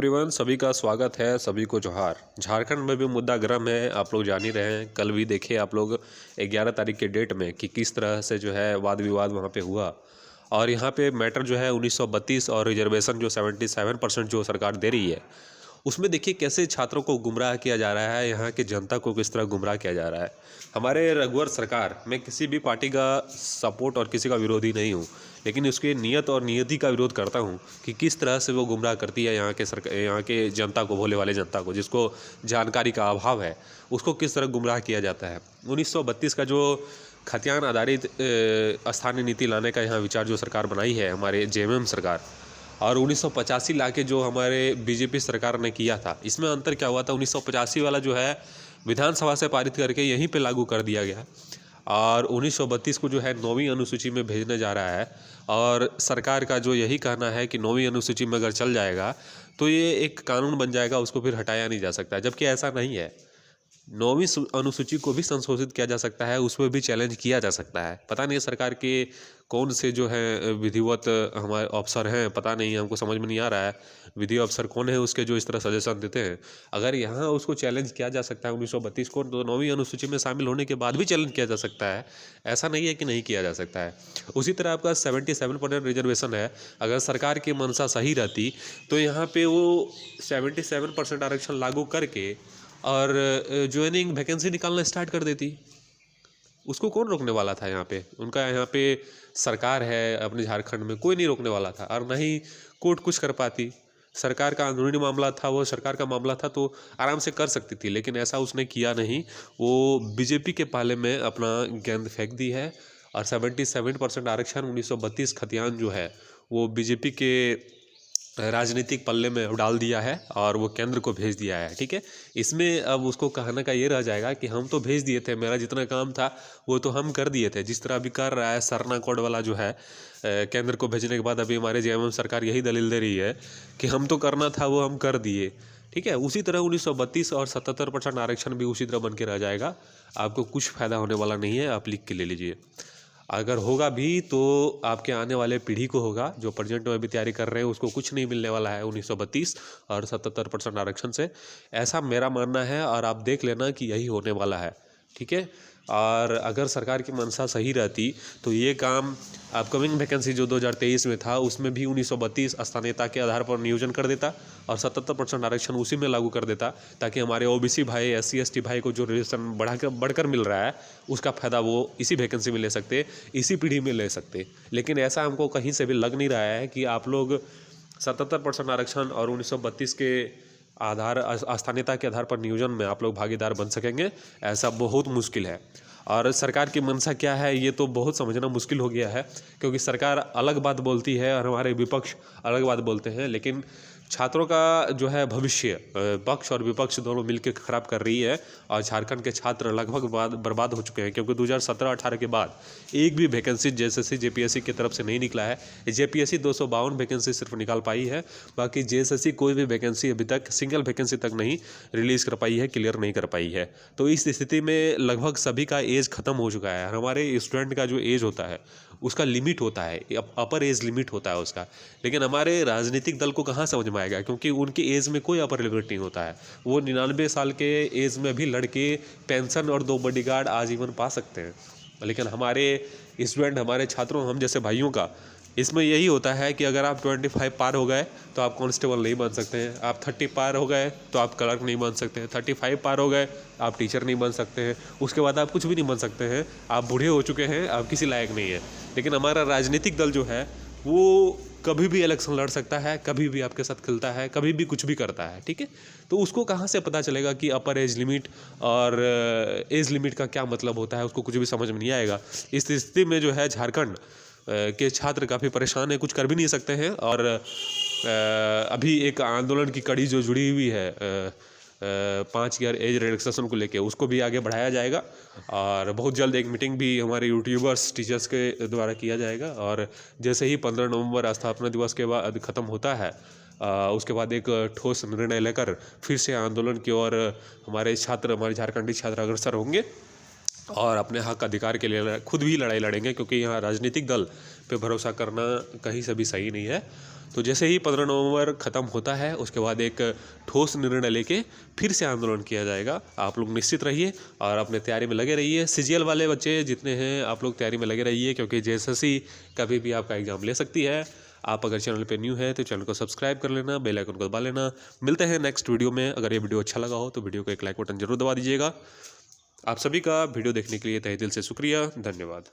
Everyone, सभी का स्वागत है। सभी को जोहार। झारखंड में भी मुद्दा गर्म है, आप लोग जान ही रहे हैं। कल भी देखे आप लोग 11 तारीख के डेट में कि किस तरह से जो है वाद विवाद वहाँ पे हुआ। और यहाँ पे मैटर जो है 1932 और रिजर्वेशन जो 77% जो सरकार दे रही है, उसमें देखिए कैसे छात्रों को गुमराह किया जा रहा है, यहाँ की जनता को किस तरह गुमराह किया जा रहा है। हमारे रघुवर सरकार, मैं किसी भी पार्टी का सपोर्ट और किसी का विरोधी नहीं हूँ, लेकिन उसकी नीयत और नियति का विरोध करता हूँ कि किस तरह से वो गुमराह करती है यहाँ के जनता को, भोले वाले जनता को, जिसको जानकारी का अभाव है, उसको किस तरह गुमराह किया जाता है। 1932 का जो खतियान आधारित स्थानीय नीति लाने का यहाँ विचार जो सरकार बनाई है, हमारे जेएमएम सरकार, और 1985 ला के जो हमारे बीजेपी सरकार ने किया था, इसमें अंतर क्या हुआ था। 1985 वाला जो है विधानसभा से पारित करके यहीं पे लागू कर दिया गया, और 1932 को जो है 9वीं अनुसूची में भेजने जा रहा है। और सरकार का जो यही कहना है कि 9वीं अनुसूची में अगर चल जाएगा तो ये एक कानून बन जाएगा, उसको फिर हटाया नहीं जा सकता, जबकि ऐसा नहीं है। 9वीं अनुसूची को भी संशोधित किया जा सकता है, उसमें भी चैलेंज किया जा सकता है। पता नहीं सरकार के कौन से जो है विधिवत हमारे अफसर हैं, पता नहीं, हमको समझ में नहीं आ रहा है विधि अफसर कौन है उसके जो इस तरह सजेशन देते हैं। अगर यहाँ उसको चैलेंज किया जा सकता है 1932 को, तो 9वीं अनुसूची में शामिल होने के बाद भी चैलेंज किया जा सकता है। ऐसा नहीं है कि नहीं किया जा सकता है। उसी तरह आपका 77% रिजर्वेशन है, अगर सरकार की मंशा सही रहती तो यहाँ पे वो 77% आरक्षण लागू करके और ज्वाइनिंग वैकेंसी निकालना स्टार्ट कर देती। उसको कौन रोकने वाला था। यहाँ पे उनका यहाँ पे सरकार है अपने झारखंड में, कोई नहीं रोकने वाला था, और ना ही कोर्ट कुछ कर पाती। सरकार का अंदरूनी मामला था, वो सरकार का मामला था, तो आराम से कर सकती थी, लेकिन ऐसा उसने किया नहीं। वो बीजेपी के पाले में अपना गेंद फेंक दी है, और 77% आरक्षण 1932 खतियान जो है वो बीजेपी के राजनीतिक पल्ले में डाल दिया है और वो केंद्र को भेज दिया है। ठीक है, इसमें अब उसको कहने का ये रह जाएगा कि हम तो भेज दिए थे, मेरा जितना काम था वो तो हम कर दिए थे। जिस तरह अभी कर रहा है सरना कोड वाला जो है, केंद्र को भेजने के बाद अभी हमारे जेएमएम सरकार यही दलील दे रही है कि हम तो करना था वो हम कर दिए। ठीक है, उसी तरह 1932 और 77% आरक्षण भी उसी तरह बन के रह जाएगा। आपको कुछ फ़ायदा होने वाला नहीं है, आप लिख के ले लीजिए। अगर होगा भी तो आपके आने वाले पीढ़ी को होगा, जो प्रेजेंट में भी तैयारी कर रहे हैं उसको कुछ नहीं मिलने वाला है 1932 और 77% आरक्षण से। ऐसा मेरा मानना है, और आप देख लेना कि यही होने वाला है। ठीक है, और अगर सरकार की मंशा सही रहती तो ये काम अपकमिंग वैकेंसी जो 2023 में था उसमें भी 1932 स्थानीयता के आधार पर नियोजन कर देता और 77% आरक्षण उसी में लागू कर देता, ताकि हमारे ओबीसी भाई, SC ST भाई को जो रिजर्वेशन बढ़कर मिल रहा है उसका फ़ायदा वो इसी वैकेंसी में ले सकते, इसी पीढ़ी में ले सकते। लेकिन ऐसा हमको कहीं से भी लग नहीं रहा है कि आप लोग 77% आरक्षण और 1932 के आधार स्थानीयता के आधार पर नियोजन में आप लोग भागीदार बन सकेंगे। ऐसा बहुत मुश्किल है। और सरकार की मंशा क्या है ये तो बहुत समझना मुश्किल हो गया है, क्योंकि सरकार अलग बात बोलती है और हमारे विपक्ष अलग बात बोलते हैं। लेकिन छात्रों का जो है भविष्य पक्ष और विपक्ष दोनों मिलकर खराब कर रही है, और झारखंड के छात्र लगभग बर्बाद हो चुके हैं, क्योंकि 2017-18 के बाद एक भी वैकेंसी JSSC JPSC की तरफ से नहीं निकला है। JPSC 252 वैकेंसी सिर्फ निकाल पाई है, बाकी JSSC कोई भी वैकेंसी अभी तक सिंगल वैकेंसी तक नहीं रिलीज़ कर पाई है, क्लियर नहीं कर पाई है। तो इस स्थिति में लगभग सभी का एज ख़त्म हो चुका है। हमारे स्टूडेंट का जो एज होता है उसका लिमिट होता है, अपर एज लिमिट होता है उसका, लेकिन हमारे राजनीतिक दल को कहाँ समझ में आएगा, क्योंकि उनकी एज में कोई अपर लिमिट नहीं होता है। वो 99 साल के एज में भी लड़के पेंशन और 2 बॉडीगार्ड आजीवन पा सकते हैं, लेकिन हमारे स्टूडेंट, हमारे छात्रों, हम जैसे भाइयों का इसमें यही होता है कि अगर आप 25 पार हो गए तो आप कांस्टेबल नहीं बन सकते हैं, आप 30 पार हो गए तो आप क्लर्क नहीं बन सकते हैं, 35 पार हो गए आप टीचर नहीं बन सकते हैं, उसके बाद आप कुछ भी नहीं बन सकते हैं, आप बूढ़े हो चुके हैं, आप किसी लायक नहीं है। लेकिन हमारा राजनीतिक दल जो है वो कभी भी इलेक्शन लड़ सकता है, कभी भी आपके साथ खेलता है, कभी भी कुछ भी करता है। ठीक है, तो उसको कहाँ से पता चलेगा कि अपर एज लिमिट और एज लिमिट का क्या मतलब होता है, उसको कुछ भी समझ में नहीं आएगा। इस स्थिति में जो है झारखंड के छात्र काफ़ी परेशान है, कुछ कर भी नहीं सकते हैं। और अभी एक आंदोलन की कड़ी जो जुड़ी हुई है 5 ईयर एज रिलैक्सेशन को लेके, उसको भी आगे बढ़ाया जाएगा, और बहुत जल्द एक मीटिंग भी हमारे यूट्यूबर्स टीचर्स के द्वारा किया जाएगा। और जैसे ही 15 नवंबर स्थापना दिवस के बाद ख़त्म होता है, उसके बाद एक ठोस निर्णय लेकर फिर से आंदोलन की ओर हमारे झारखंडी छात्र अग्रसर होंगे और अपने हक अधिकार के लिए खुद भी लड़ाई लड़ेंगे, क्योंकि यहाँ राजनीतिक दल पे भरोसा करना कहीं से भी सही नहीं है। तो जैसे ही 15 नवंबर ख़त्म होता है उसके बाद एक ठोस निर्णय लेके फिर से आंदोलन किया जाएगा। आप लोग निश्चित रहिए और अपने तैयारी में लगे रहिए। सीजीएल वाले बच्चे जितने हैं आप लोग तैयारी में लगे रहिए, क्योंकि जेएसएससी कभी भी आपका एग्ज़ाम ले सकती है। आप अगर चैनल पे न्यू है तो चैनल को सब्सक्राइब कर लेना, बेल आइकन को दबा लेना। मिलते हैं नेक्स्ट वीडियो में। अगर ये वीडियो अच्छा लगा हो तो वीडियो को एक लाइक बटन जरूर दबा दीजिएगा। आप सभी का वीडियो देखने के लिए तहे दिल से शुक्रिया, धन्यवाद।